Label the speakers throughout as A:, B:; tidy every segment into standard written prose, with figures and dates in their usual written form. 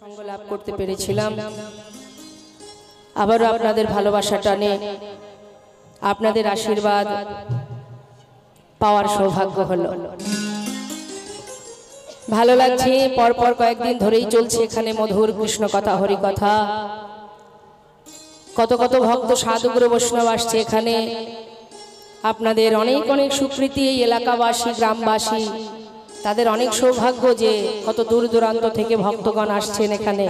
A: সঙ্গ লাভ করতে পেরেছিলাম। আবারও আপনাদের ভালোবাসা টানে আপনাদের আশীর্বাদ পাওয়ার সৌভাগ্য হলো। ভালো লাগছে। পরপর কয়েকদিন ধরেই চলছে এখানে মধুর কৃষ্ণ কথা, হরি কথা। কত কত ভক্ত সাধুগুরু বৈষ্ণব আসছে এখানে। আপনাদের অনেক অনেক স্বীকৃতি। এই এলাকাবাসী, গ্রামবাসী, তাদের অনেক সৌভাগ্য যে কত দূর দূরান্ত থেকে ভক্তগণ আসছেন এখানে,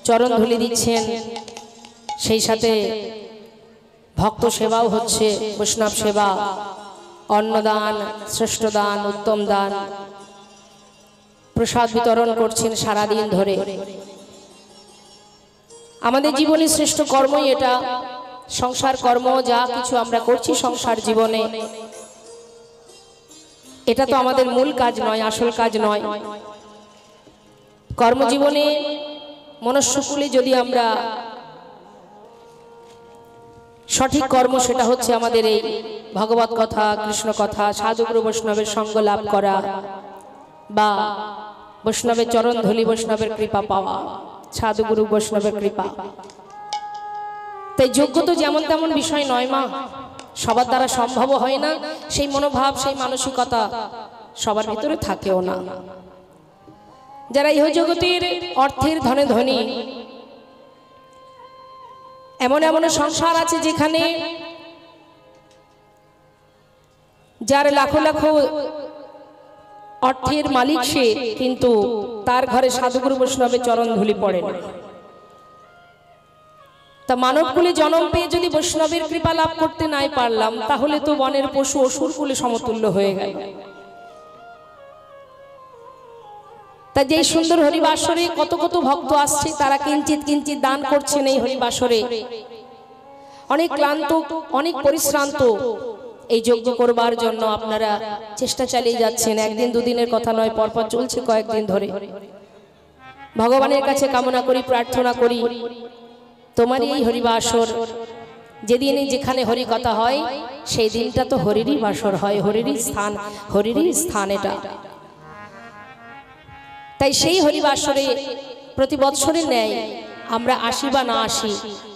A: চরণ ধুলি দিচ্ছেন। সেই সাথে ভক্ত সেবাও হচ্ছে, বৈষ্ণব সেবা, অন্নদান, শ্রেষ্ঠ দান, উত্তম দান, প্রসাদ বিতরণ করছেন সারাদিন ধরে। আমাদের জীবনের শ্রেষ্ঠ কর্মই এটা। সংসার কর্ম যা কিছু আমরা করছি সংসার জীবনে, এটা তো আমাদের মূল কাজ নয়, আসল কাজ নয়। কর্মজীবনে মনুষ্যকুলে যদি আমরা সঠিক কর্ম, সেটা হচ্ছে আমাদের এই ভগবত কথা, কৃষ্ণ কথা, সাধুগুরু বৈষ্ণবের সঙ্গ লাভ করা, বা বৈষ্ণবের চরণ ধুলি, বৈষ্ণবের কৃপা পাওয়া, সাধুগুরু বৈষ্ণবের কৃপা। তাই যোগ্য তো যেমন তেমন বিষয় নয় মা, সবার দ্বারা সম্ভব হয় না। সেই মনোভাব, সেই মানসিকতা সবার ভিতরে থাকেও না। যারা ইহ জগতের অর্থের ধনে ধনী, এমন এমন সংসার আছে যেখানে যার লাখো লাখো অর্থের মালিক সে, কিন্তু তার ঘরে সাধুগুরু বৈষ্ণবের চরণ ধুলি পড়ে না। তা মানবকুলে জন্ম পেয়ে যদি বৈষ্ণবের কৃপা লাভ করতে নাই পারলাম, তাহলে তো বনের পশু অসুর কুলে সমতুল্য হয়ে গেল। তা যে সুন্দর হরিবাসরে কত কত ভক্ত আসছে, তারা কিঞ্চিত কিঞ্চিত দান করছেন এই হরিবাসরে। অনেক ক্লান্ত, অনেক পরিশ্রান্ত এই যজ্ঞ করবার জন্য আপনারা চেষ্টা চালিয়ে যাচ্ছেন। একদিন দুদিনের কথা নয়, পরপর চলছে কয়েকদিন ধরে। ভগবানের কাছে কামনা করি, প্রার্থনা করি, তোমারই এই হরিবাসর যেদিন যেখানে হরি কথা হয়, সেই দিনটা তো হরিরই বাসর হয়, হরিরই স্থান, হরিরই স্থান এটা। তাই সেই হরিবাসরে প্রতি বৎসরের ন্যায় আমরা আসি বা না আসি,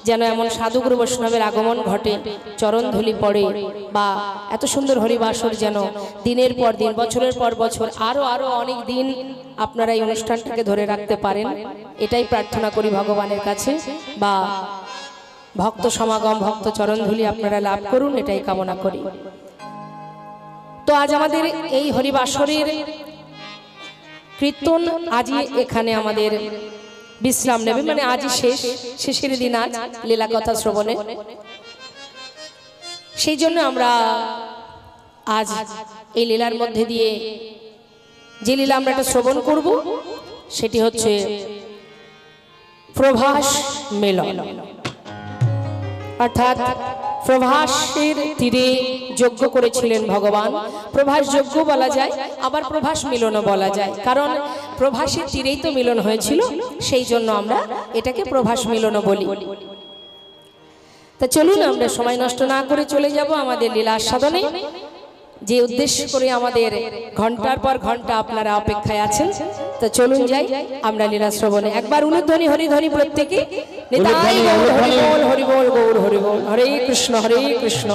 A: যেন এমন সাধুগুরু বৈষ্ণবের আগমন ঘটে, চরণ ধুলি পড়ে, বা এত সুন্দর হরিবাসর যেন দিনের পর দিন, বছরের পর বছর, আরো আরো অনেক দিন আপনারা এই অনুষ্ঠানটাকে ধরে রাখতে পারেন। এটাই প্রার্থনা করি ভগবানের কাছে, বা ভক্ত সমাগম, ভক্ত চরণ ধুলি আপনারা লাভ করুন, এটাই কামনা করি। তো আজ আমাদের এই হরিবাসরের কীর্তন আজই এখানে আমাদের বিশ্রাম নেবে, মানে আজই শেষের দিন আজ লীলা কথা শ্রবণে। সেই জন্য আমরা আজ এই লীলার মধ্যে দিয়ে যে লীলা আমরা একটা শ্রবণ করব, সেটি হচ্ছে প্রভাস মিলন। অর্থাৎ প্রভাসের তীরে যজ্ঞ করেছিলেন ভগবান। প্রভাস যজ্ঞ বলা যায়, আবার প্রভাস মিলনও বলা যায়, কারণ প্রভাসের তীরেই তো মিলন হয়েছিল, সেই জন্য আমরা এটাকে প্রভাস মিলনও বলি। তা চলুন আমরা সময় নষ্ট না করে চলে যাব আমাদের লীলা আস্বাদনে, যে উদ্দেশ্য করে আমাদের ঘন্টার পর ঘন্টা আপনারা অপেক্ষায় আছেন। তো চলুন যাই আমরা লীলা শ্রবণে। একবার উলুধ্বনি হরিধ্বনি প্রত্যেকে, নিতাই গৌর হরি বল, হরি বল, গৌর হরি বল, হরে কৃষ্ণ হরে কৃষ্ণ,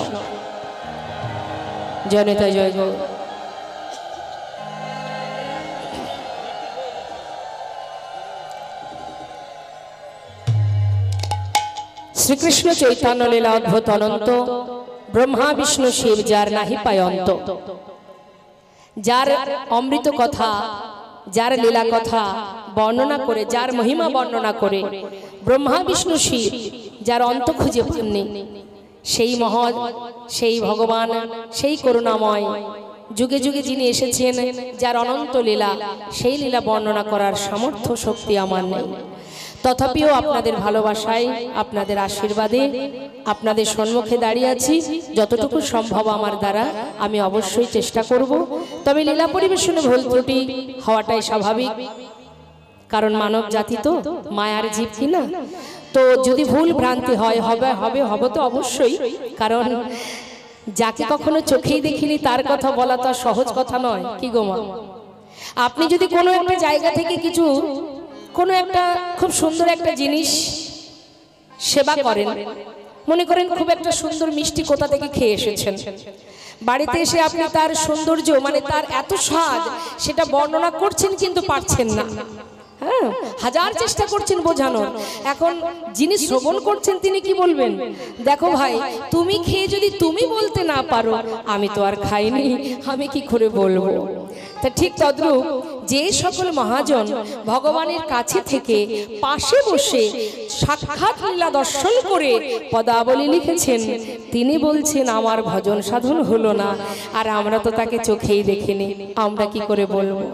A: জয় নিতাই জয় গৌর। শ্রীকৃষ্ণ চৈতন্য লীলা অদ্ভুত অনন্ত, ব্রহ্মা বিষ্ণু শিব যার নাহি পায়ন্ত। যার অমৃত কথা, যার লীলা কথা বর্ণনা করে, যার মহিমা বর্ণনা করে ব্রহ্মা বিষ্ণু শিব যার অন্ত খুঁজে পাননি, সেই মহৎ, সেই ভগবান, সেই করুণাময় যুগে যুগে যিনি এসেছেন, যার অনন্ত লীলা, সেই লীলা বর্ণনা করার সামর্থ্য শক্তি আমার নেই। তথাপিও আপনাদের ভালোবাসায়, আপনাদের আশীর্বাদে, আপনাদের সম্মুখে দাঁড়িয়ে আছি। যতটুকু সম্ভব আমার দ্বারা আমি অবশ্যই চেষ্টা করব। তবে লীলা পরিবেশনে ভুল ত্রুটি হওয়াটাই স্বাভাবিক, কারণ মানব জাতি তো মায়ার জীব কিনা। তো যদি ভুল ভ্রান্তি হয়, হবে তো অবশ্যই, কারণ যাকে কখনো চোখেই দেখিনি তার কথা বলা তো সহজ কথা নয়, কি গো মা? আপনি যদি কোনো একটা জায়গা থেকে কিছু কোনো একটা খুব সুন্দর একটা জিনিস সেবা করেন, মনে করেন খুব একটা সুন্দর মিষ্টি কোথা থেকে খেয়ে এসেছেন, বাড়িতে এসে আপনি তার সৌন্দর্য মানে তার এত স্বাদ সেটা বর্ণনা করছেন কিন্তু পারছেন না। হ্যাঁ, হাজার চেষ্টা করছেন বোঝানোর, এখন যিনি শ্রবণ করছেন তিনি কি বলবেন, দেখো ভাই তুমি খেয়ে যদি তুমি বলতে না পারো আমি তো আর খাইনি, আমি কি করে বলবো। তা ঠিক তদ্রূপ যে সকল মহাজন ভগবানের কাছে থেকে পাশে বসে সাক্ষাৎ লীলা দর্শন করে পদাবলী লিখেছেন, তিনি বলছেন আমার ভজন সাধন হলো না, আর আমরা তো তাকে চোখেই দেখিনি, আমরা কি করে বলবো।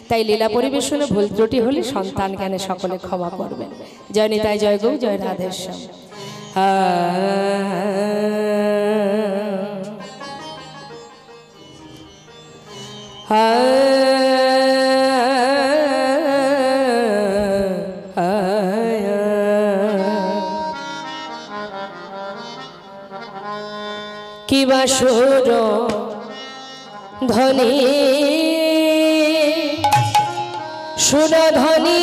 A: তাই লীলা পরিবেশনে ভুল ত্রুটি হলে সন্তান জ্ঞানে সকলে ক্ষমা করবেন। জয় নিতাই, জয় গৌ, জয় রাধেশ্যাম। কি বাসুর ধনী সুরধনী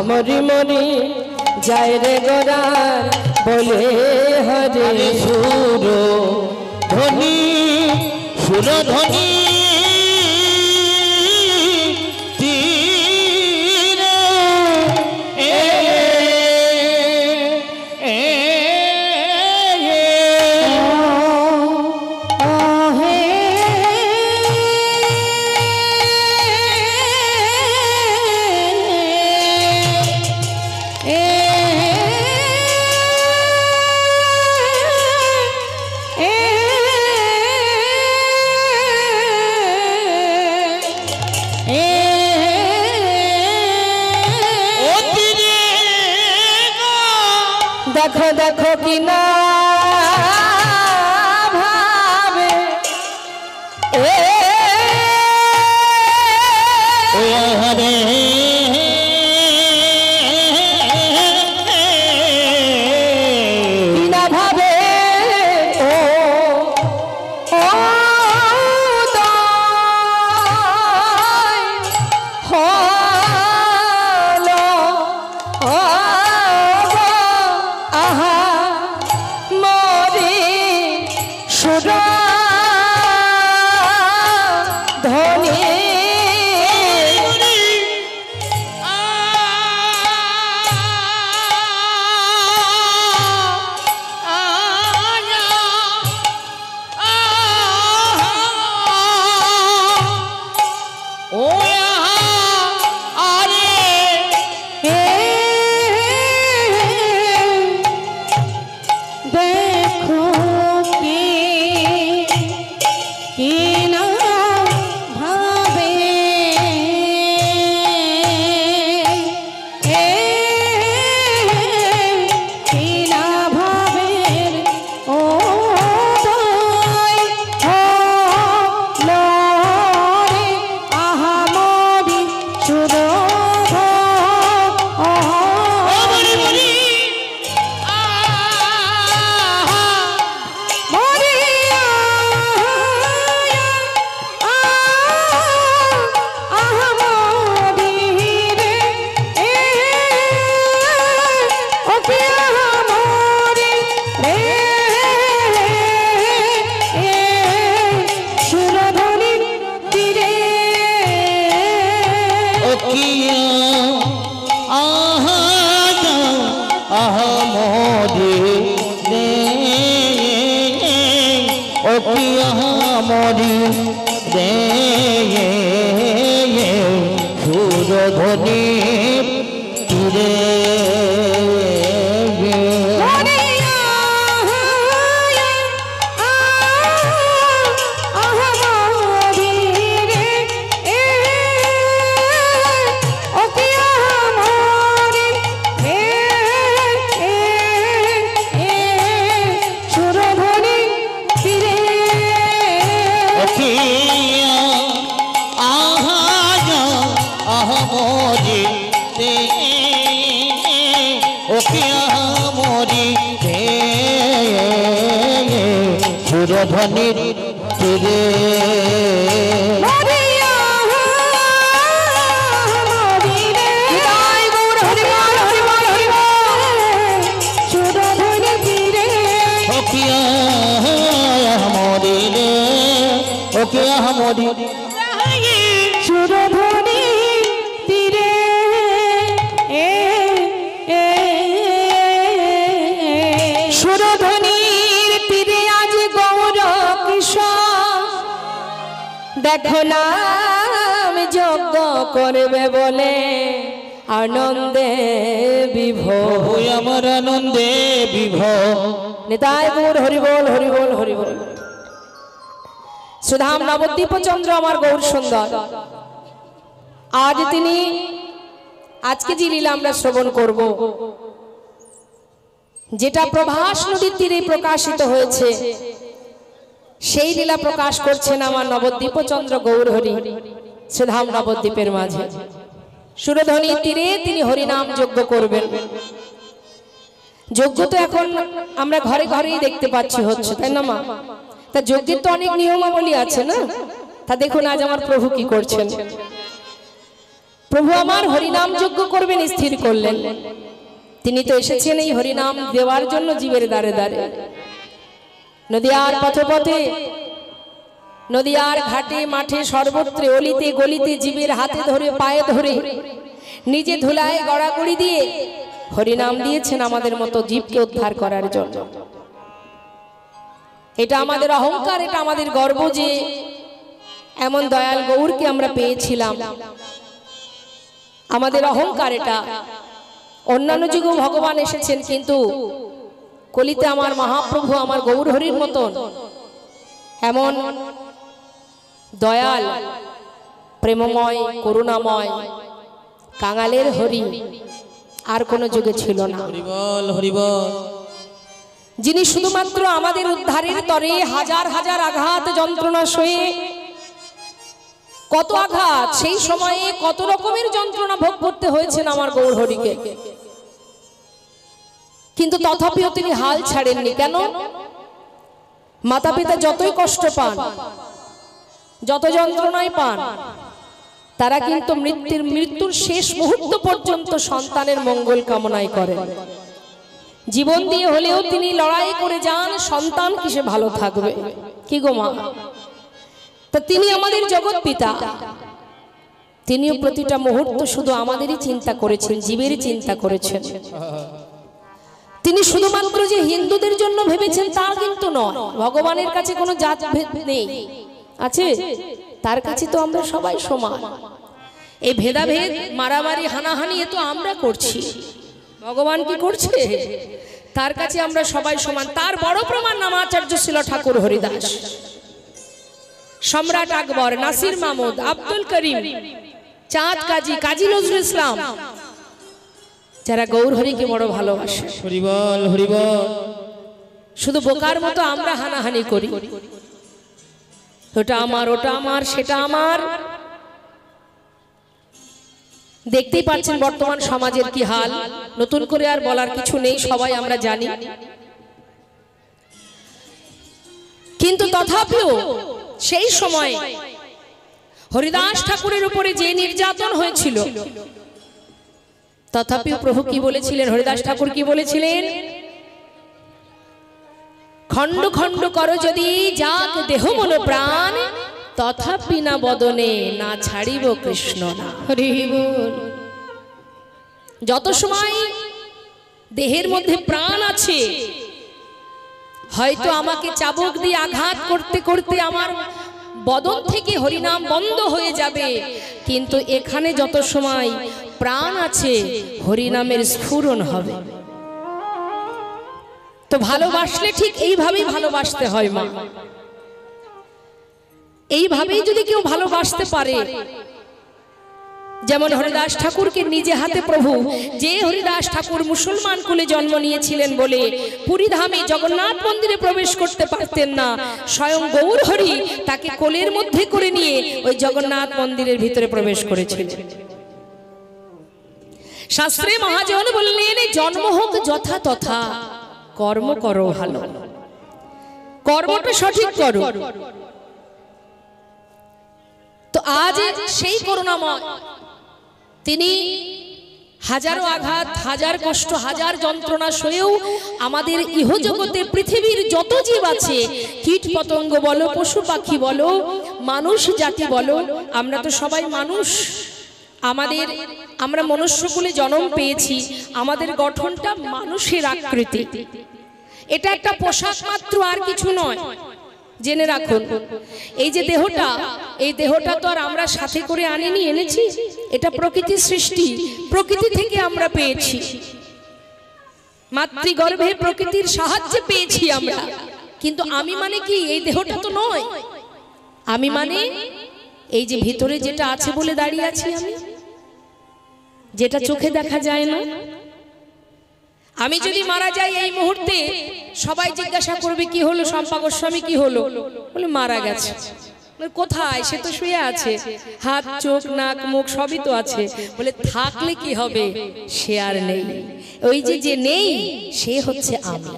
A: মরি মরি যায় রে গোরার বলে হরে সুর
B: ধনী সুর ধনী
A: দেখো দেখো কি না ভাবে
B: হরে
A: না ভাবে
C: কি না ভাবে
B: কিয়া আহা মোরে রে ও কিয়া মোরে রে সুরধ্বনি তীরে সুরধ্বনির তীরে
A: সুরধ্বনি তীরে সুরধ্বনির তীরে আজ গৌর কিশোর দেখো নাম যজ্ঞ করবে বলে আনন্দে বিভোর
B: আমার আনন্দে বিভোর
A: নিতাই গৌর হরিবোল হরিবোল হরিবোল সুধাম নবদ্বীপ চন্দ্র আমার গৌর সুন্দর আজ তিনি আজকে যে লীলা আমরা শ্রবণ করব যেটা প্রভাস নদীর তীরে প্রকাশিত হয়েছে সেই লীলা প্রকাশ করছেন আমার নবদ্বীপ চন্দ্র গৌর হরি সুধাম নবদ্বীপের মাঝে সুরধ্বনির তীরে তিনি হরিনাম যজ্ঞ করবেন যজ্ঞ তো এখন আমরা ঘরে ঘরেই দেখতে পাচ্ছি হচ্ছে তাই না মা তা যজ্ঞের তো অনেক নিয়মাবলী আছে না তা দেখুন আজ আমার প্রভু কি করছেন প্রভু আমার হরিনাম যজ্ঞ করবেন স্থির করলেন তিনি তো এসেছেন এই হরিনাম দেওয়ার জন্য জীবের দ্বারে দ্বারে নদিয়ার পথে পথে নদিয়ার ঘাটে মাঠে সর্বত্রে অলিতে গলিতে জীবের হাতে ধরে পায়ে ধরে নিজে ধুলায় গড়াগড়ি দিয়ে হরিনাম দিয়েছেন আমাদের মতো জীবকে উদ্ধার করার জন্য এটা আমাদের অহংকার এটা আমাদের গর্ব যে এমন দয়াল গৌরকে আমরা পেয়েছিলাম আমাদের অহংকার এটা অন্যান্য যুগেও ভগবান এসেছেন কিন্তু কলিতে আমার মহাপ্রভু আমার গৌর হরির মতন এমন দয়াল প্রেমময় করুণাময় কাঙালের হরি আর কোন যুগে ছিল না
B: হরিবল হরিবল
A: যিনি শুধুমাত্র আমাদের উদ্ধারের তরে হাজার হাজার আঘাত যন্ত্রণা সয়ে কত আঘাত সেই সময়ে কত রকমের যন্ত্রণা ভোগ করতে হয়েছেন আমার গৌর হরিকে কিন্তু তথাপিও তিনি হাল ছাড়েননি কেন মাতা পিতা যতই কষ্ট পান যত যন্ত্রণায় পান তারা কিন্তু মৃত্যুর শেষ মুহূর্ত পর্যন্ত সন্তানের মঙ্গল কামনাই করেন জীবন দিয়ে হলেও তিনি লড়াই করে যান সন্তান কিসে ভালো থাকবে কি গো মা তা তিনি আমাদের জগৎ পিতা তিনিও প্রতিটা মুহূর্ত শুধু আমাদেরই চিন্তা করেছেন জীবের চিন্তা করেছেন তিনি শুধুমাত্র যে হিন্দুদের জন্য ভেবেছেন তা কিন্তু নয় ভগবানের কাছে কোনো জাত ভেদ নেই আছে তার কাছে তো আমরা সবাই সমান এই ভেদাভেদ মারামারি হানাহানি এ তো আমরা করছি ভগবান কি করছে তার কাছে আমরা সবাই সমান তার বড় প্রমাণ নামাচার্য ছিল ঠাকুর হরিদাস সম্রাট আকবর নাসির মাহমুদ আব্দুল করিম চাঁদ কাজী কাজী নজরুল ইসলাম যারা গৌর হরিকে বড় ভালোবাসে
B: হরিবল হরিবল
A: শুধু বোকার মতো আমরা হানাহানি করি ওটা আমার সেটা আমার দেখতেই পাচ্ছেন বর্তমান সমাজের কি হাল নতুন করে আর বলার কিছু নেই সবাই আমরা জানি কিন্তু তথাপিও সেই সময় হরিদাস ঠাকুরের উপরে যে নির্যাতন হয়েছিল তথাপিও প্রভু কি বলেছিলেন হরিদাস ঠাকুর কি বলেছিলেন খণ্ড খণ্ড করো যদি যাক দেহ মন প্রাণ তথাপি না বদনে না ছাড়িব কৃষ্ণ না।
B: হরি বল।
A: যত সময় দেহের মধ্যে প্রাণ আছে, হয়তো আমাকে চাবুক দিয়ে আঘাত করতে করতে আমার বদন থেকে হরিনাম বন্ধ হয়ে যাবে, কিন্তু এখানে যত সময় প্রাণ আছে হরিনামের স্ফুরণ হবে। তো ভালোবাসলে ঠিক এইভাবেই ভালোবাসতে হয় মা। এইভাবেই যদি কেউ ভালোবাসতে পারে, যেমন হরিদাস ঠাকুরকে নিজে হাতে প্রভু, যে হরিদাস ঠাকুর মুসলমান কুলে জন্ম নিয়েছিলেন বলে পুরীধামে জগন্নাথ মন্দিরে প্রবেশ করতে পারতেন না, স্বয়ং গৌর হরি তাকে কোলের মধ্যে করে নিয়ে ওই জগন্নাথ মন্দিরের ভিতরে প্রবেশ করেছিলেন। শাস্ত্রে মহাজন বললেন, জন্ম হোক যথা তথা, কর্ম করো ভালো, কর্মটা সঠিক করো। তো আজ সেই করুণাময় তিনি হাজারো আঘাত, হাজার কষ্ট, হাজার যন্ত্রণা সয়েও আমাদের ইহজগতে পৃথিবীর যত জীব আছে, কীট পতঙ্গ বলো, পশু পাখি বলো, মানুষ জাতি বলো, আমরা তো সবাই মানুষ। আমরা মনুষ্যকুলে জন্ম পেয়েছি, আমাদের গঠনটা মানুষের আকৃতি। এটা একটা পোশাক মাত্র, আর কিছু নয়। জেনে রাখুন, এই যে দেহটা, এই দেহটা তো আর আমরা সাথে করে আনিনি, এনেছি। এটা প্রকৃতির সৃষ্টি, প্রকৃতি থেকে আমরা পেয়েছি, মাতৃগর্ভে প্রকৃতির সাহায্যে পেয়েছি আমরা। কিন্তু আমি মানে কি? এই দেহটা তো নয়। আমি মানে এই যে ভিতরে যেটা আছে বলে দাঁড়িয়ে আছি আমি, যেটা চোখে দেখা যায় না। আমি যদি মারা যাই এই মুহূর্তে, সবাই জিজ্ঞাসা করবে কি হলো শম্পা গোস্বামী, কি হলো? বলে মারা গেছে। কোথায়? সে তো শুয়ে আছে, হাত চোখ নাক মুখ সবই তো আছে। বলে থাকলে কি হবে? সে আর নেই। ওই যে নেই, সে হচ্ছে আমি।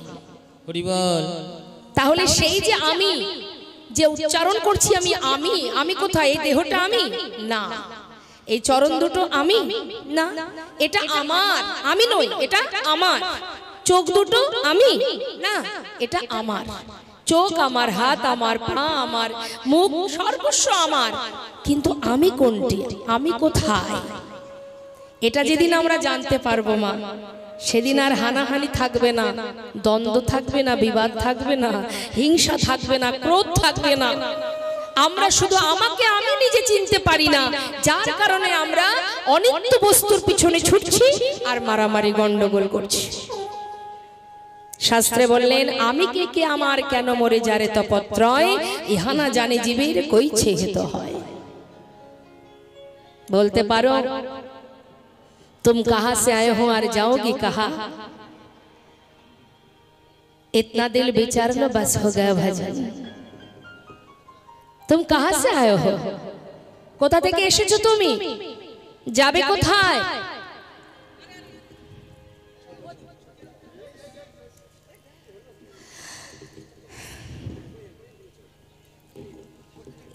B: হরি বল।
A: তাহলে সেই যে আমি, যে উচ্চারণ করছি আমি, আমি কোথায়? এই দেহটা আমি না, এই চরণ দুটো আমি না, এটা আমার, আমি নই, এটা আমার। চোখ দুটো আমি না, এটা আমার। চোখ আমার, হাত আমার, পা আমার, মুখ সর্বস্ব আমার। কিন্তু আমি কোনটি? আমি কোথায়? এটা যেদিন আমরা জানতে পারবো মা, সেদিন আর হানাহানি থাকবে না, দ্বন্দ্ব থাকবে না, বিবাদ থাকবে না, হিংসা থাকবে না, ক্রোধ থাকবে না। আমরা শুধু আমাকে আমি নিজে চিনতে পারি না, যার কারণে আমরা অনিত্য বস্তুর পিছনে ছুটছি আর মারামারি গন্ডগোল করছি। শাস্ত্রে বললেন, আমি কে আমার কেন মরে যারে তপত্রয়, ইহানা জানে জীবের কইছে হেত হয়। বলতে পারো तुम कहां से आए हो और जाओगी कहां? इतना दिल विचार लो, बस हो गया भजन। तुम कहां से आए हो? কোথা থেকে এসেছো তুমি? যাবে কোথায়?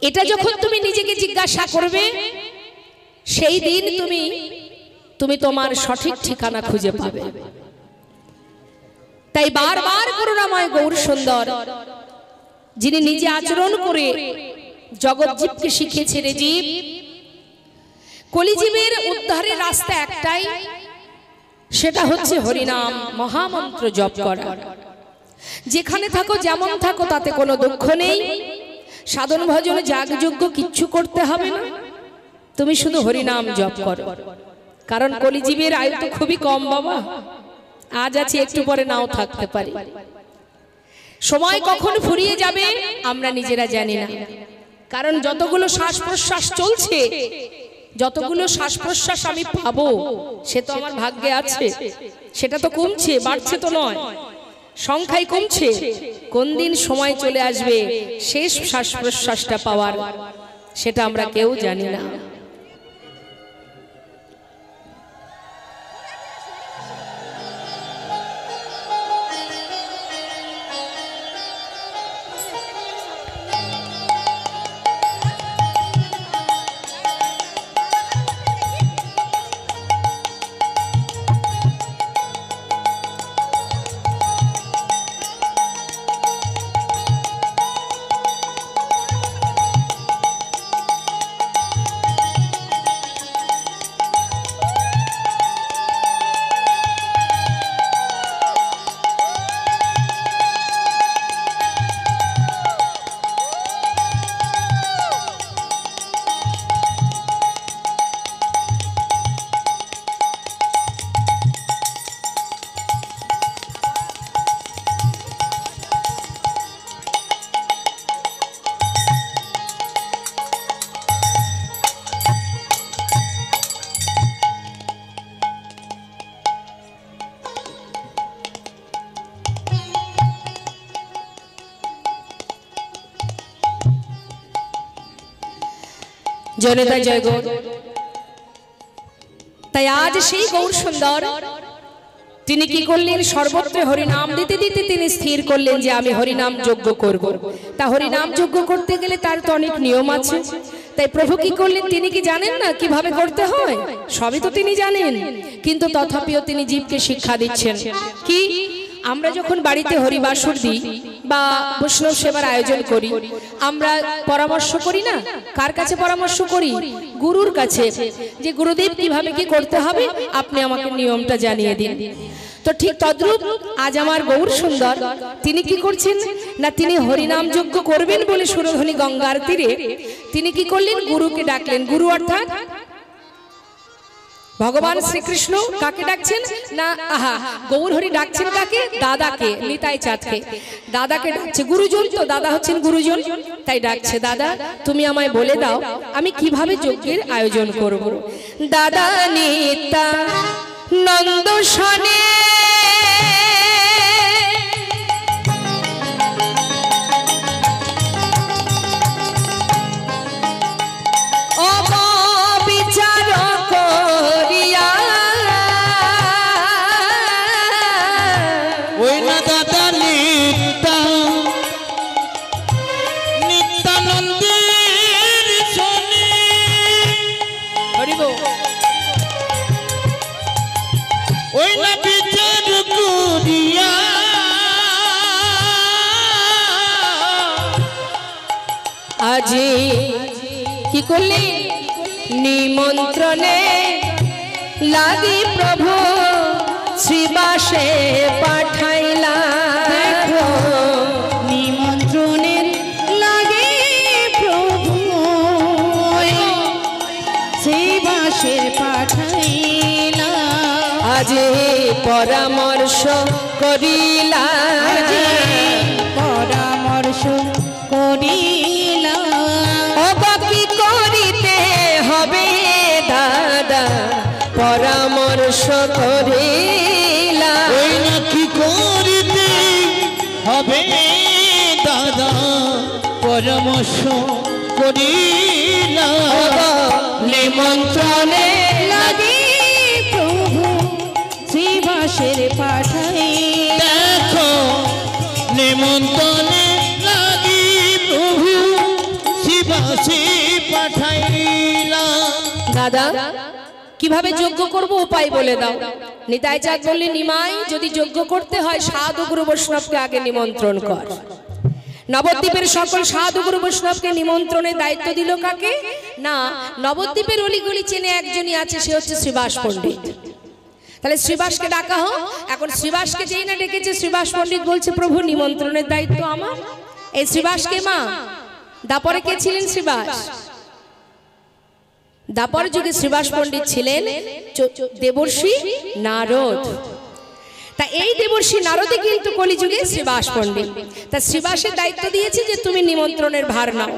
A: এটা যখন তুমি নিজেকে জিজ্ঞাসা করবে, সেই দিন তুমি তোমার সঠিক ঠিকানা খুঁজে পাবে। তাই বারবার করুণাময় গৌর সুন্দর, যিনি নিজে আচরণ করে জগৎ জীবকে শিখিয়েছে, রে জীব, কলিজীবের উদ্ধারের রাস্তা একটাই, সেটা হচ্ছে হরিনাম মহামন্ত্র জপ করা। যেখানে থাকো, যেমন থাকো, তাতে কোনো দুঃখ নেই। সাধন ভজনে যাগযজ্ঞ কিচ্ছু করতে হবে না, তুমি শুধু হরিনাম জপ করো। কারণ কলিজীবের আয়ু তো খুবই কম বাবা, আজ আছে একটু পরে নাও থাকতে পারি। সময় কখন ফুরিয়ে যাবে আমরা নিজেরা জানি না। কারণ যতগুলো শ্বাস প্রশ্বাস চলছে, যতগুলো শ্বাস প্রশ্বাস আমি পাবো, সে তো আমার ভাগ্যে আছে। সেটা তো কমছে, বাড়ছে তো নয়, সংখ্যায় কমছে। কোন দিন সময় চলে আসবে শেষ শ্বাস প্রশ্বাসটা পাওয়ার, সেটা আমরা কেউ জানি না। জনতা জয় গৌর। তাই আজ সেই গৌর সুন্দর তিনি কি করলেন, সর্বত্র হরিনাম দিতে দিতে তিনি স্থির করলেন যে আমি হরিনাম যজ্ঞ করব। তা হরিনাম যজ্ঞ করতে গেলে তার তো অনেক নিয়ম আছে। তাই প্রভু কি করলেন, তিনি কি জানেন না কিভাবে করতে হয়? সবই তো তিনি জানেন, কিন্তু তথাপিও তিনি জীবকে শিক্ষা দিচ্ছেন। কি, আমরা যখন বাড়িতে হরিবাসর দিই বা বৈষ্ণব সেবার আয়োজন করি, আমরা পরামর্শ করি না? কার কাছে পরামর্শ করি? গুরুর কাছে, যে গুরুদেব কিভাবে কি করতে হবে, আপনি আমাকে নিয়মটা জানিয়ে দিন। তো ঠিক তদ্রূপ আজ আমার গৌর সুন্দর তিনি কি করছেন না, তিনি হরিনাম যজ্ঞ করবেন বলে সুরধনী গঙ্গার তীরে তিনি কি করলেন, গুরুকে ডাকলেন। গুরু অর্থাৎ ভগবান শ্রীকৃষ্ণ। কাকে ডাকছেন না, আহা, গৌর হরি ডাকছেন কাকে? দাদাকে, নিতাই চাঁদকে দাদাকে ডাকছে। গুরুজন তো, দাদা হচ্ছেন গুরুজন, তাই ডাকছে, দাদা তুমি আমায় বলে দাও আমি কিভাবে যজ্ঞের আয়োজন করব। দাদা নিতা নন্দ শনে আজি কি করলি, নিমন্ত্রণে লাগি প্রভু শ্রীবাসে পাঠাইলা।
C: নিমন্ত্রণের লাগে প্রভু শ্রীবাসের পাঠাইলা।
A: আজি পরামর্শ করিলা,
C: পরামর্শ করিলা।
A: কি করিতে হবে দাদা পরামর্শ করিলা।
B: ওই না কি করিতে হবে দাদা পরামর্শ করিলা।
A: নিমন্ত্রণে
C: লাগি প্রভু শ্রীবাসের পাঠাইলা।
B: দেখো নিমন্ত্রণে লাগি প্রভু শিবাসী পাঠাইলা।
A: দাদা কিভাবে যজ্ঞ করব উপায় বলে দাও। নিতাই চাঁদ বললেন, নিমাই যদি যজ্ঞ করতে হয় সাধু গুরু বৈষ্ণবকে আগে নিমন্ত্রণ কর। নবদ্বীপের সকল সাধু গুরু বৈষ্ণবকে নিমন্ত্রণের দায়িত্ব দিল কাকে না, নবদ্বীপের অলিগলি চেনে একজনই আছে, সে হচ্ছে শ্রীবাস পণ্ডিত। তাহলে শ্রীবাসকে ডাকা হোক। এখন শ্রীবাসকে যেই না ডেকেছে, শ্রীবাস পণ্ডিত বলছে প্রভু নিমন্ত্রণের দায়িত্ব আমার। এই শ্রীবাসকে মা, দাপরে কে ছিলেন শ্রীবাস? দাপর যুগে শ্রীবাস পণ্ডিত ছিলেন দেবর্ষি নারদ। তা এই দেবর্ষি নারদে কিন্তু কলিযুগে শ্রীবাস পণ্ডিত। তা শ্রীবাসের দায়িত্ব দিয়েছে যে তুমি নিমন্ত্রণের ভার নাও,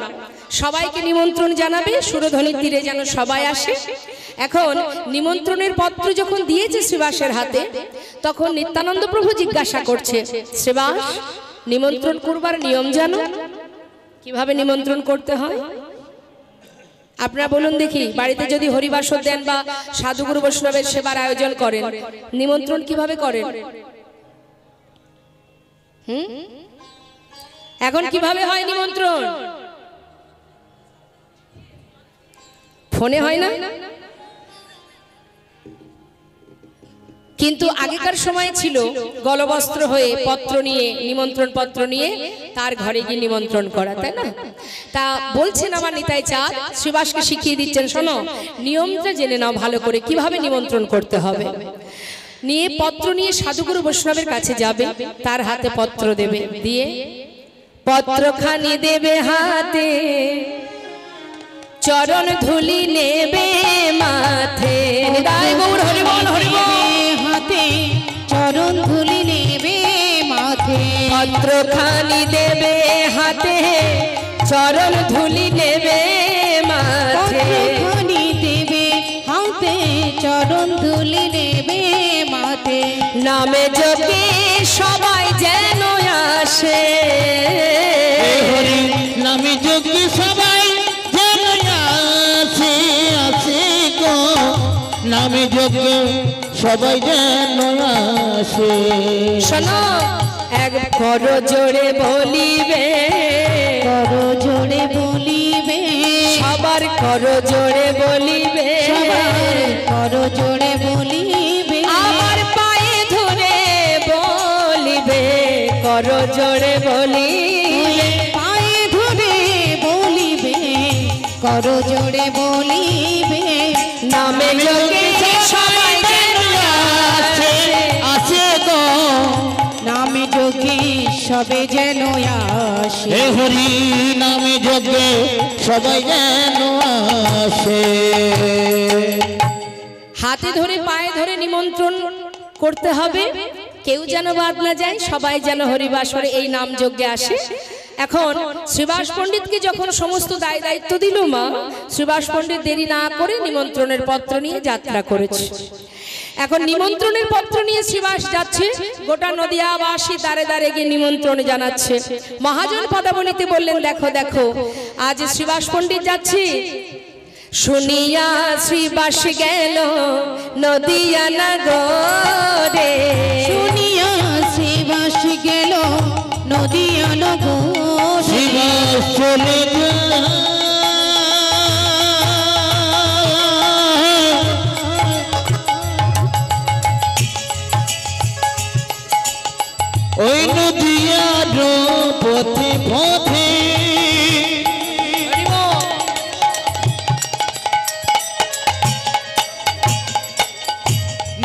A: সবাইকে নিমন্ত্রণ জানাবে, সুরধনির তীরে যেন সবাই আসে। এখন নিমন্ত্রণের পত্র যখন দিয়েছে শ্রীবাসের হাতে, তখন নিত্যানন্দ প্রভু জিজ্ঞাসা করছে, শ্রীবাস নিমন্ত্রণ করবার নিয়ম জানো? কিভাবে নিমন্ত্রণ করতে হয় আপনারা বলুন দেখি। বাড়িতে যদি হরিবাসর দেন বা সাধুগুরু বৈষ্ণবের সেবার আয়োজন করেন, নিমন্ত্রণ কিভাবে করেন? এখন কিভাবে হয় নিমন্ত্রণ? ফোনে হয় না? কিন্তু আগেকার সময় ছিল গলবস্ত্র হয়ে পত্র নিয়ে, নিমন্ত্রণ পত্র নিয়ে তার ঘরে গিয়ে নিমন্ত্রণ করা, তাই না? তা বলছেন আমার নিতাই চাঁদ, শ্রীবাসকে শিখিয়ে দিচ্ছেন, শোনো নিয়মটা জেনে নাও ভালো করে কিভাবে নিমন্ত্রণ করতে হবে। নিয়ে পত্র নিয়ে সাধুগুরু বৈষ্ণবের কাছে যাবে, তার হাতে পত্র দেবে, দিয়ে পত্রখানি দেবে হাতে, চরণ ধুলি নেবে মাথে।
C: হাতে চরণ ধুলি নেবে মাথে।
A: পত্রখানি দেবে হাতে, চরণ ধুলি নেবে মাথে।
C: পত্রখানি দেবে হাতে, চরণ ধুলি নেবে মাথে।
A: নামে যোগে সবাই যেন আসে,
B: নামে যোগে সবাই যেন আসে। নামে যজ্ঞ সবাই যেন আসে।
A: শোনো এক কর জোরে বলিবে,
C: কর জোরে বলিবে,
A: সবার কর জোরে বলিবে,
C: সবার কর জোরে বলিবে,
A: আমার পায়ে ধরে বলিবে, কর জোরে বলিবে,
C: পায়ে ধরে বলিবে, কর জোরে বলিবে,
A: নামে যোগে সবাই যেন আসে।
B: আসে গো
C: নামে যোগে সবে যেন আসে।
B: হে হরি নামে যজ্ঞ সবাই যেন আসে।
A: হাতে ধরে পায়ে ধরে নিমন্ত্রণ করতে হবে, কেউ যেন বাদ না যায়, সবাই যেন হরিবাসরে এই নাম যজ্ঞে আসে। এখন শ্রীবাস পণ্ডিতকে যখন সমস্ত দায় দায়িত্ব দিল মা, শ্রীবাস পণ্ডিত দেরি না করে নিমন্ত্রণের পত্র নিয়ে যাত্রা করেছে। এখন নিমন্ত্রণের পত্র নিয়ে শ্রীবাস যাচ্ছে, গোটা নদিয়াবাসী দাঁড়ে দাঁড়ে গিয়ে নিমন্ত্রণ জানাচ্ছে। মহাজন পদাবলিতে বললেন, দেখো দেখো আজ শ্রীবাস পণ্ডিত যাচ্ছে। শুনিয়া শ্রীবাস গেল নদিয়া নগরে,
C: শুনিয়া শ্রীবাস গেল নদিয়া নগরে,
B: শ্রীবাস চলে যায় ওই নদিয়ার পথে পথে।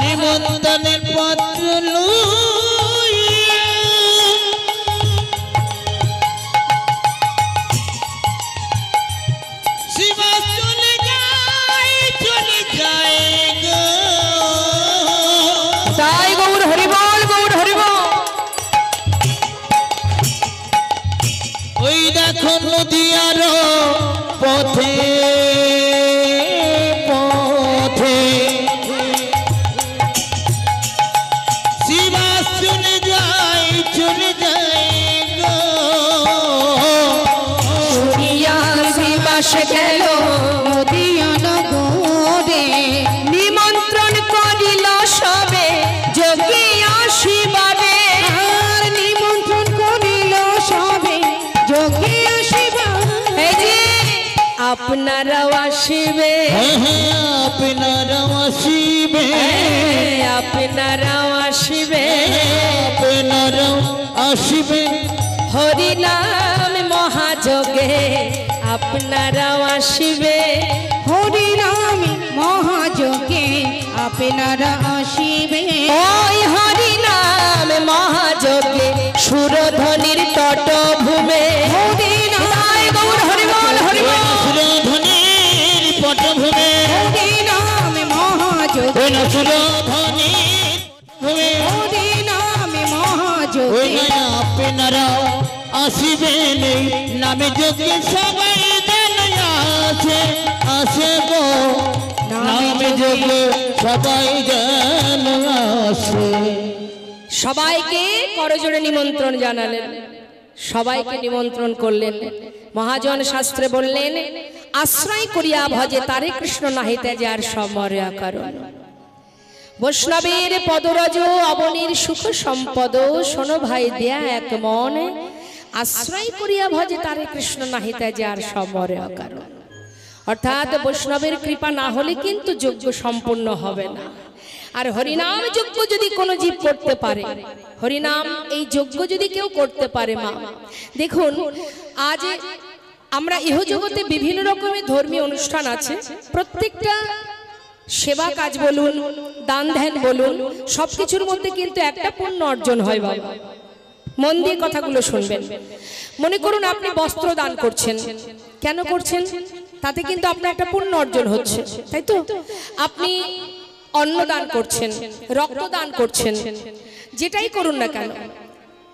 B: নিমন্ত্রণের পত্র লইয়া শ্রীবাস চলে যায় গো।
A: তাই গৌর হরিবল, গৌর হরিবল।
B: ওই দেখো নদিয়ার পথে পথে শ্রীবাস চলে যায় গো।
A: শুনিয়া শ্রীবাস গেল
C: নদিয়া নগরে,
A: নিমন্ত্রণ করিল সবে যোগী আসিবাবে।
C: আর নিমন্ত্রণ করিল সবে যোগে আসিবা।
A: এই যে আপনারাও আসিবে,
B: আপনারাও আসিবে,
A: আপনারাও আসিবে,
B: আপনারাও আসিবে,
A: হরি নাম মহাযোগে আপনারাও আসিবে।
C: হরি নাম মহাযোগে আপনারা আসিবে।
A: ওই হরি নাম মহাযোগে সুরধ্বনির তটভূমে।
C: হরি নাম
A: গৌর হরিবল, হরিবল।
B: সুরধ্বনির পটভূমে,
C: হরি নাম মহাযোগে,
B: ওই না সুরধ্বনির ভূমে,
C: হরি নাম মহাযোগে,
B: ওই না আপনারাও আসিবেন নামে যোগে সবাই যেন আসে। আসে গো নামে যোগে সবাই যেন আসে।
A: সবাইকে করজোড়ে নিমন্ত্রণ জানালেন, সবাইকে নিমন্ত্রণ করলেন। মহাজন শাস্ত্রে বললেন, আশ্রয় করিয়া ভজে তারে কৃষ্ণ নাহিতে যার সমরে কারণ। বৈষ্ণবের পদরজ অবনীর সুখ সম্পদ, শোনো ভাই দেয়া এক মন, আশ্রয় করিয়া ভজে তারে কৃষ্ণ নাহিতে যার সমরে কারণ। অর্থাৎ বৈষ্ণবের কৃপা না হলে কিন্তু যজ্ঞ সম্পূর্ণ হবে না। আর হরিনাম যজ্ঞ যদি কোনো জীব করতে পারে, হরিনাম এই যজ্ঞ যদি কেউ করতে পারে মা, দেখুন আজ আমরা ইহজগতে বিভিন্ন রকমের ধর্মীয় অনুষ্ঠান আছে, প্রত্যেকটা সেবা কাজ বলুন, দান ধ্যান বলুন, সবকিছুর মধ্যে কিন্তু একটা পুণ্য অর্জন হয় বাবা। মন দিয়ে কথাগুলো শুনবেন। মনে করুন আপনি বস্ত্র দান করছেন, কেন করছেন? তাতে কিন্তু আপনার একটা পুণ্য অর্জন হচ্ছে, তাই তো? আপনি অন্ন দান করছেন, রক্ত দান করছেন, যেটাই করুন না কেন,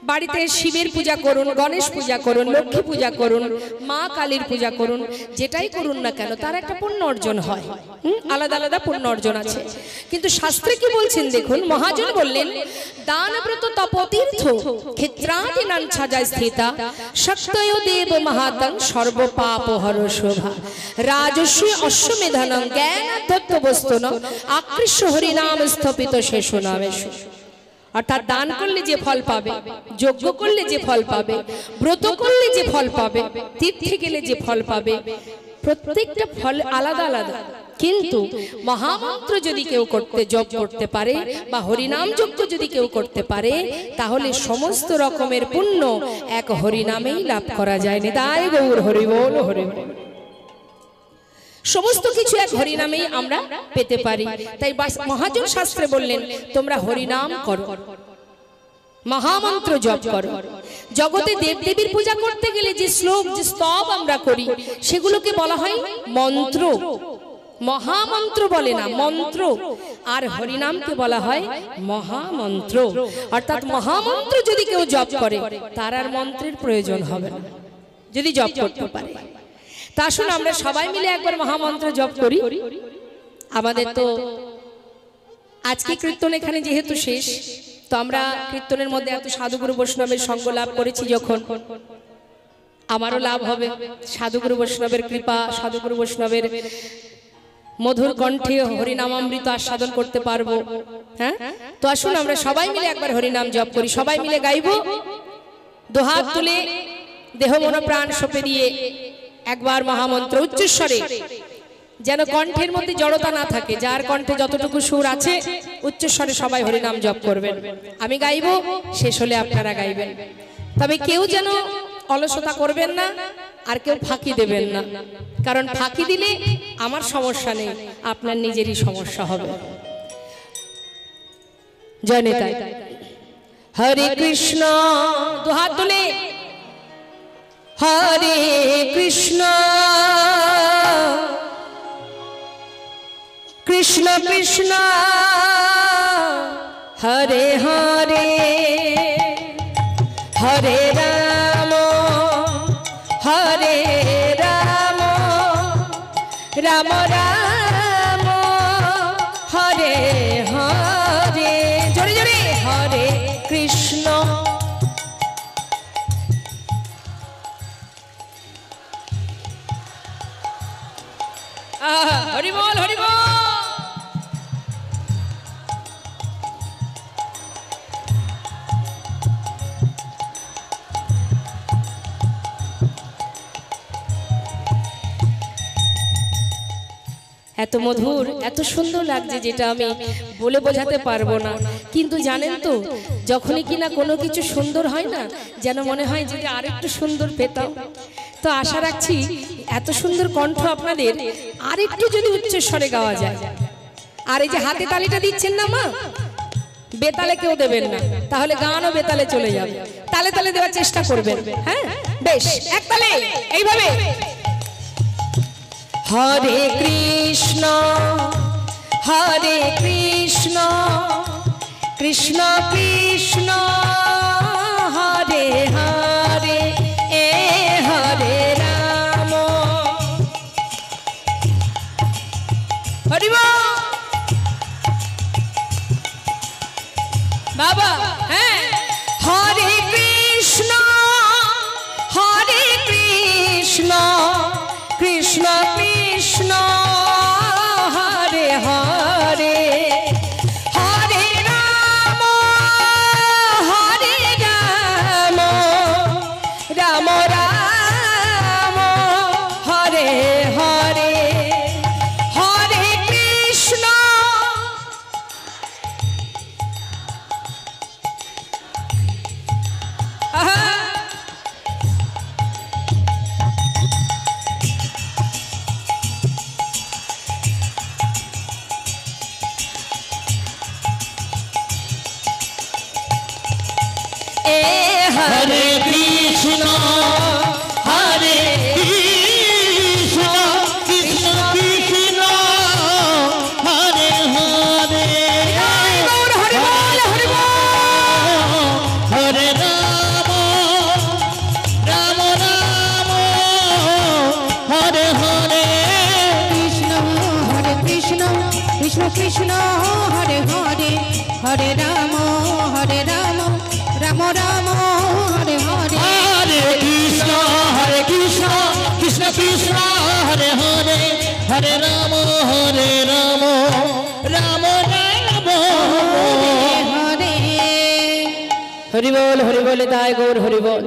A: বাড়িতে শিবের পূজা করুন, গণেশ পূজা করুন, লক্ষ্মী পূজা করুন, মা কালীর পূজা করুন, যেটাই করুন না কেন তার একটা পুণ্য অর্জন হয়। আলাদা আলাদা পুণ্য অর্জন আছে। কিন্তু শাস্ত্রে কি বলছেন দেখুন, মহাজন বললেন দানব্রত তপতীর্থ ক্ষেত্রাদি নাঞ্ছাজায় স্থিতা শক্তয় দেব মহাতং সর্ব পাপ হর শোভা রাজস্ব অশ্বমেধানং জ্ঞানাধ্যত্ত বস্তুন আকৃষ্ট হরিনাম স্থপিত শেষ নামেশ। অর্থাৎ দান করলে যে ফল পাবে, যজ্ঞ করলে যে ফল পাবে, ব্রত করলে যে ফল পাবে, তীর্থে গেলে যে ফল পাবে, প্রত্যেকটা ফল আলাদা আলাদা। কিন্তু মহামন্ত্র যদি কেউ জপ করতে পারে বা হরিনাম যজ্ঞ যদি কেউ করতে পারে, তাহলে সমস্ত রকমের পুণ্য এক হরিনামেই লাভ করা যায়। নিতাই গৌর হরি বল হরি বল। সমস্ত কিছু এক হরিনামেই আমরা পেতে পারি। তাই মহাজন শাস্ত্রে বললেন তোমরা হরিনাম করো, মহামন্ত্র জপ করো। জগতে দেবদেবীর পূজা করতে গেলে যে শ্লোক যে স্তব আমরা করি সেগুলোকে বলা হয় মন্ত্র। মহামন্ত্র বলে না, মন্ত্র। আর হরিনামকে বলা হয় মহামন্ত্র। অর্থাৎ মহামন্ত্র যদি কেউ জপ করে তার আর মন্ত্রের প্রয়োজন হবে না, যদি জপ করতে পারে। তা আসুন আমরা সবাই মিলে একবার মহামন্ত্র জপ করি। আমাদের তো আজকে কীর্তন এখানে যেহেতু শেষ, তো আমরা কীর্তনের মধ্যে এত সাধুগুরু বৈষ্ণবের সঙ্গ লাভ করেছি যখন, আমারও লাভ হবে। সাধুগুরু বৈষ্ণবের কৃপা, সাধুগুরু বৈষ্ণবের মধুর কণ্ঠে হরিনামামৃত আস্বাদন করতে পারবো। হ্যাঁ, তো আসুন আমরা সবাই মিলে একবার হরিনাম জপ করি। সবাই মিলে গাইবো, দুহাত তুলে দেহ মন প্রাণ সঁপে দিয়ে একবার মহামন্ত্র উচ্চস্বরে, যেন কণ্ঠের মধ্যে জড়তা না থাকে। যার কণ্ঠে যতটুকু সুর আছে উচ্চস্বরে সবাই হরিনাম জপ করবেন। আমি গাইবো, শেষ হলে আপনারা গাইবেন। তবে কেউ যেন অলসতা করবেন না, আর কেউ ফাঁকি দেবেন না, কারণ ফাঁকি দিলে আমার সমস্যা নেই, আপনার নিজেরই সমস্যা হবে। জয় নিতাই। হরে কৃষ্ণ, দুহাত তুলে হরে কৃষ্ণ কৃষ্ণ কৃষ্ণ হরে হরে হরে রাম হরে রাম রাম রাম হরে হরে। জোরে জোরে হরে কৃষ্ণ হরি বল হরি বল। এত মধুর, এত সুন্দর লাগছে যেটা আমি বলে বোঝাতে পারবো না। কিন্তু জানেন তো, যখনই কিনা কোনো কিছু সুন্দর হয় না, যেন মনে হয় যদি আরেকটু সুন্দর পেতাম। তো আশা রাখছি এত সুন্দর কণ্ঠ আপনাদের আরেকটু যদি উচ্চস্বরে গাওয়া যায়। আর এই যে হাতে তালিটা দিচ্ছেন না মা, বেতালে কেউ দেবেন না, তাহলে গানও বেতালে চলে যাবে। তালে তালে দেওয়ার চেষ্টা করবেন। হ্যাঁ, বেশ, এক তালে এইভাবে। হরে কৃষ্ণ কৃষ্ণ কৃষ্ণ হরে হরে হরে রাম হরি বল। বাবা, হ্যাঁ, হরে কৃষ্ণ কৃষ্ণ কৃষ্ণ হরে হরে হরে রাম রাম রাম হরে হরে হরে কৃষ্ণ
C: কৃষ্ণ হরে হরে হরে রাম রাম রাম হরে হরে
B: হরে কৃষ্ণ কৃষ্ণ কৃষ্ণ হরে হরে হরে রাম রাম রাম
C: হরে
A: হরি বল দায় গৌর হরি বল।